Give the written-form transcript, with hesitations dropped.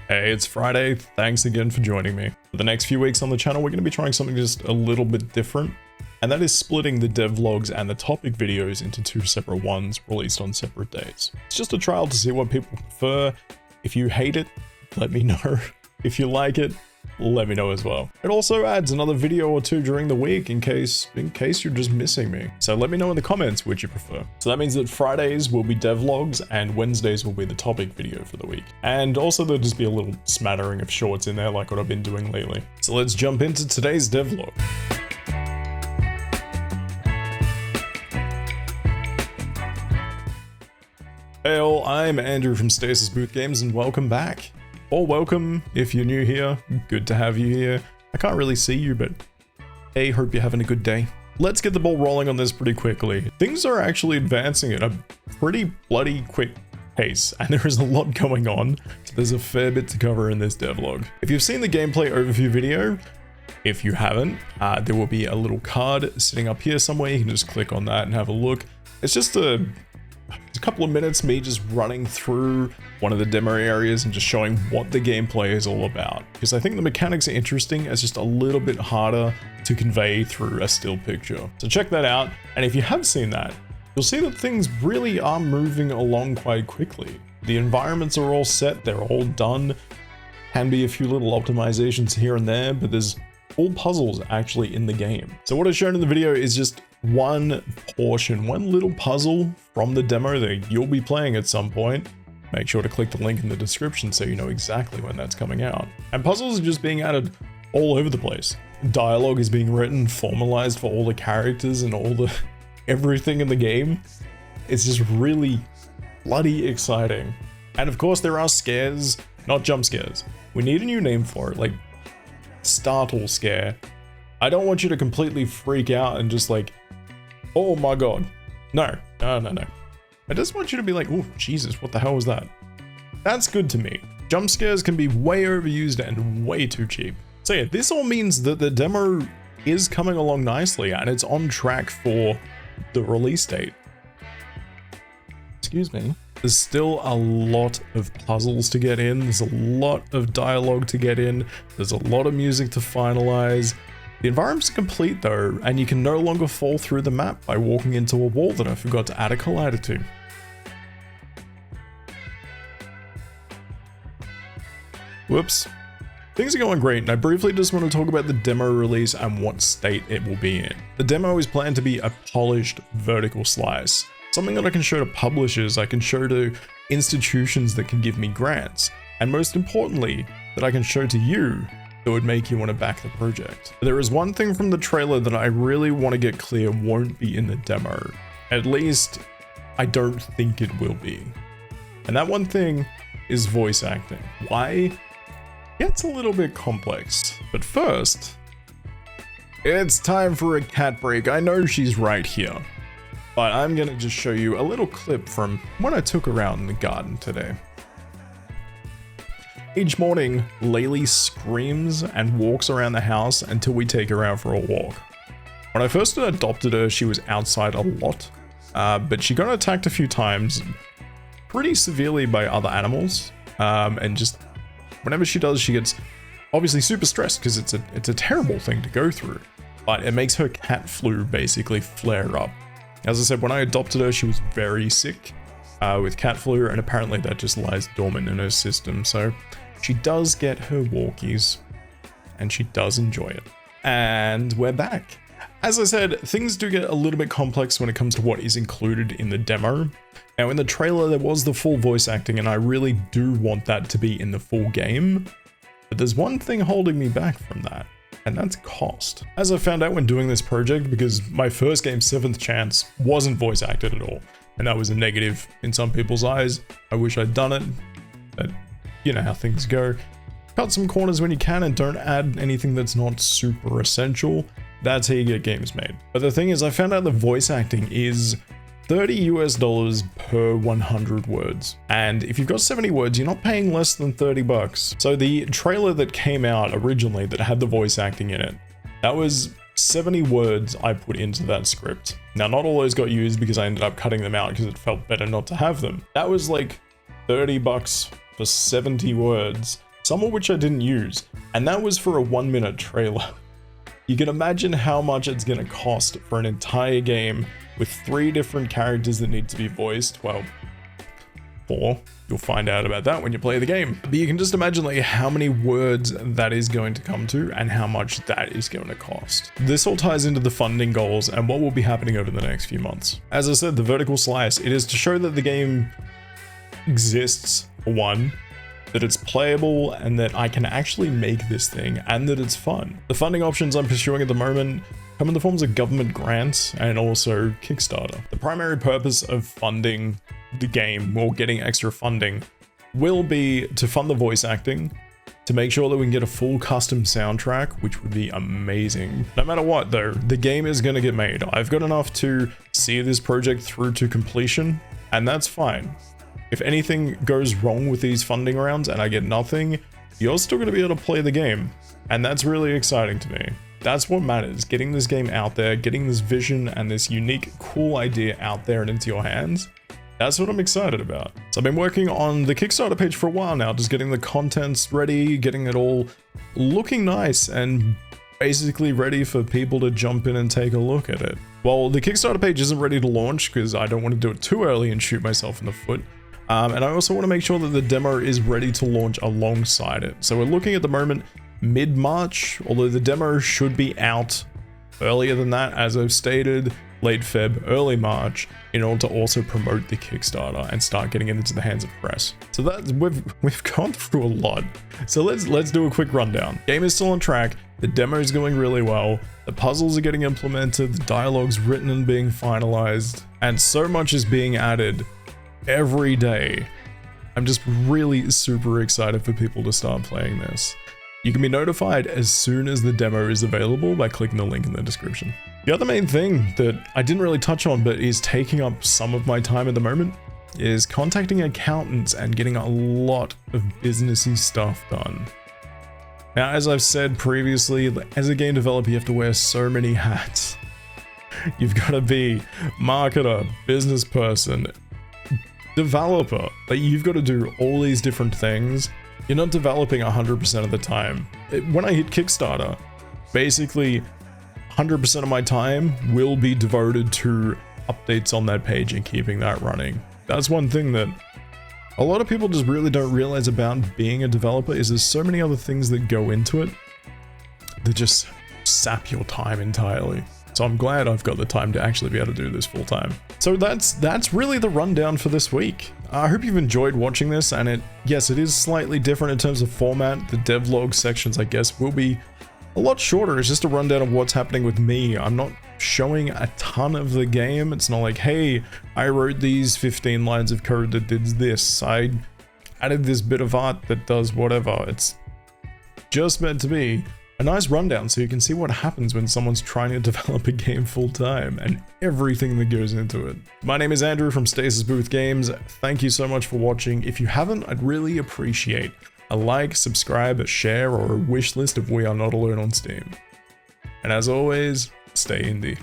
Hey, it's Friday. Thanks again for joining me. For the next few weeks on the channel, we're going to be trying something just a little bit different, and that is splitting the devlogs and the topic videos into two separate ones released on separate days. It's just a trial to see what people prefer. If you hate it, let me know. If you like it, let me know as well. It also adds another video or two during the week in case you're just missing me. So let me know in the comments which you prefer. So that means that Fridays will be devlogs and Wednesdays will be the topic video for the week. And also there'll just be a little smattering of shorts in there like what I've been doing lately. So let's jump into today's devlog. Hey all, I'm Andrew from Stasis Booth Games and welcome back. Or welcome if you're new here, good to have you here. I can't really see you, but hey, hope you're having a good day. Let's get the ball rolling on this pretty quickly. Things are actually advancing at a pretty bloody quick pace, and there is a lot going on, so there's a fair bit to cover in this devlog. If you've seen the gameplay overview video, if you haven't, there will be a little card sitting up here somewhere. You can just click on that and have a look. It's just a couple of minutes me just running through one of the demo areas and just showing what the gameplay is all about, because I think the mechanics are interesting. It's just a little bit harder to convey through a still picture. So check that out, and if you have seen that, you'll see that things really are moving along quite quickly. The environments are all set, they're all done. Can be a few little optimizations here and there, but there's all puzzles actually in the game. So what I've shown in the video is just one little puzzle from the demo that you'll be playing at some point. Make sure to click the link in the description so you know exactly when that's coming out. And puzzles are just being added all over the place. Dialogue is being written, formalized for all the characters and all the everything in the game. It's just really bloody exciting. And of course there are scares, not jump scares. We need a new name for it, like startle scare. I don't want you to completely freak out and just like, oh my god. No. I just want you to be like, oh Jesus, what the hell was that? That's good to me. Jump scares can be way overused and way too cheap. So yeah, this all means that the demo is coming along nicely and it's on track for the release date. Excuse me. There's still a lot of puzzles to get in. There's a lot of dialogue to get in. There's a lot of music to finalize. The environment's complete though, and you can no longer fall through the map by walking into a wall that I forgot to add a collider to. Whoops. Things are going great, and I briefly just want to talk about the demo release and what state it will be in. The demo is planned to be a polished vertical slice. Something that I can show to publishers, I can show to institutions that can give me grants, and most importantly, that I can show to you that would make you want to back the project. There is one thing from the trailer that I really want to get clear won't be in the demo. At least, I don't think it will be. And that one thing is voice acting. Why? It's a little bit complex. But first, it's time for a cat break. I know she's right here, but I'm gonna just show you a little clip from when I took her out in the garden today. Each morning, Laylee screams and walks around the house until we take her out for a walk. When I first adopted her, she was outside a lot, but she got attacked a few times, pretty severely by other animals, and just whenever she does, she gets obviously super stressed because it's a terrible thing to go through, but it makes her cat flu basically flare up. As I said, when I adopted her, she was very sick with cat flu, and apparently that just lies dormant in her system, so she does get her walkies, and she does enjoy it. And we're back. As I said, things do get a little bit complex when it comes to what is included in the demo. Now in the trailer there was the full voice acting, and I really do want that to be in the full game. But there's one thing holding me back from that, and that's cost. As I found out when doing this project, because my first game, 7th Chance, wasn't voice acted at all. And that was a negative in some people's eyes. I wish I'd done it, but you know how things go. Cut some corners when you can and don't add anything that's not super essential. That's how you get games made. But the thing is, I found out the voice acting is $30 per 100 words. And if you've got 70 words, you're not paying less than $30. So the trailer that came out originally that had the voice acting in it, that was 70 words I put into that script. Now, not all those got used because I ended up cutting them out because it felt better not to have them. That was like $30 for 70 words. some of which I didn't use, and that was for a 1-minute trailer. You can imagine how much it's going to cost for an entire game with 3 different characters that need to be voiced. Well, 4. You'll find out about that when you play the game. But you can just imagine like how many words that is going to come to and how much that is going to cost. This all ties into the funding goals and what will be happening over the next few months. As I said, the vertical slice, it is to show that the game exists, for one, that it's playable and that I can actually make this thing and that it's fun. The funding options I'm pursuing at the moment come in the forms of government grants and also Kickstarter. The primary purpose of funding the game or getting extra funding will be to fund the voice acting, to make sure that we can get a full custom soundtrack, which would be amazing. No matter what though, the game is going to get made. I've got enough to see this project through to completion, and that's fine. If anything goes wrong with these funding rounds and I get nothing, you're still going to be able to play the game. And that's really exciting to me. That's what matters, getting this game out there, getting this vision and this unique, cool idea out there and into your hands. That's what I'm excited about. So I've been working on the Kickstarter page for a while now, just getting the contents ready, getting it all looking nice and basically ready for people to jump in and take a look at it. Well, the Kickstarter page isn't ready to launch because I don't want to do it too early and shoot myself in the foot. And I also want to make sure that the demo is ready to launch alongside it. So we're looking at the moment mid-March, although the demo should be out earlier than that, as I've stated, late Feb, early March, in order to also promote the Kickstarter and start getting it into the hands of press. So that's we've gone through a lot. So let's do a quick rundown. Game is still on track. The demo is going really well. The puzzles are getting implemented. The dialogue's written and being finalized, and so much is being added every day. I'm just really super excited for people to start playing this. You can be notified as soon as the demo is available by clicking the link in the description. The other main thing that I didn't really touch on but is taking up some of my time at the moment is contacting accountants and getting a lot of businessy stuff done. Now, as I've said previously, as a game developer, you have to wear so many hats. You've got to be marketer, business person, developer. Like, you've got to do all these different things. You're not developing 100% of the time. When I hit Kickstarter, basically 100% of my time will be devoted to updates on that page and keeping that running. That's one thing that a lot of people just really don't realize about being a developer, is there's so many other things that go into it that just sap your time entirely. So I'm glad I've got the time to actually be able to do this full time. So that's really the rundown for this week. I hope you've enjoyed watching this, and yes, it is slightly different in terms of format. The devlog sections, I guess, will be a lot shorter. It's just a rundown of what's happening with me. I'm not showing a ton of the game. It's not like, hey, I wrote these 15 lines of code that did this. I added this bit of art that does whatever. It's just meant to be a nice rundown so you can see what happens when someone's trying to develop a game full time and everything that goes into it. My name is Andrew from Stasis Booth Games. Thank you so much for watching. If you haven't, I'd really appreciate a like, subscribe, a share, or a wish list if we are not alone on Steam. And as always, stay indie.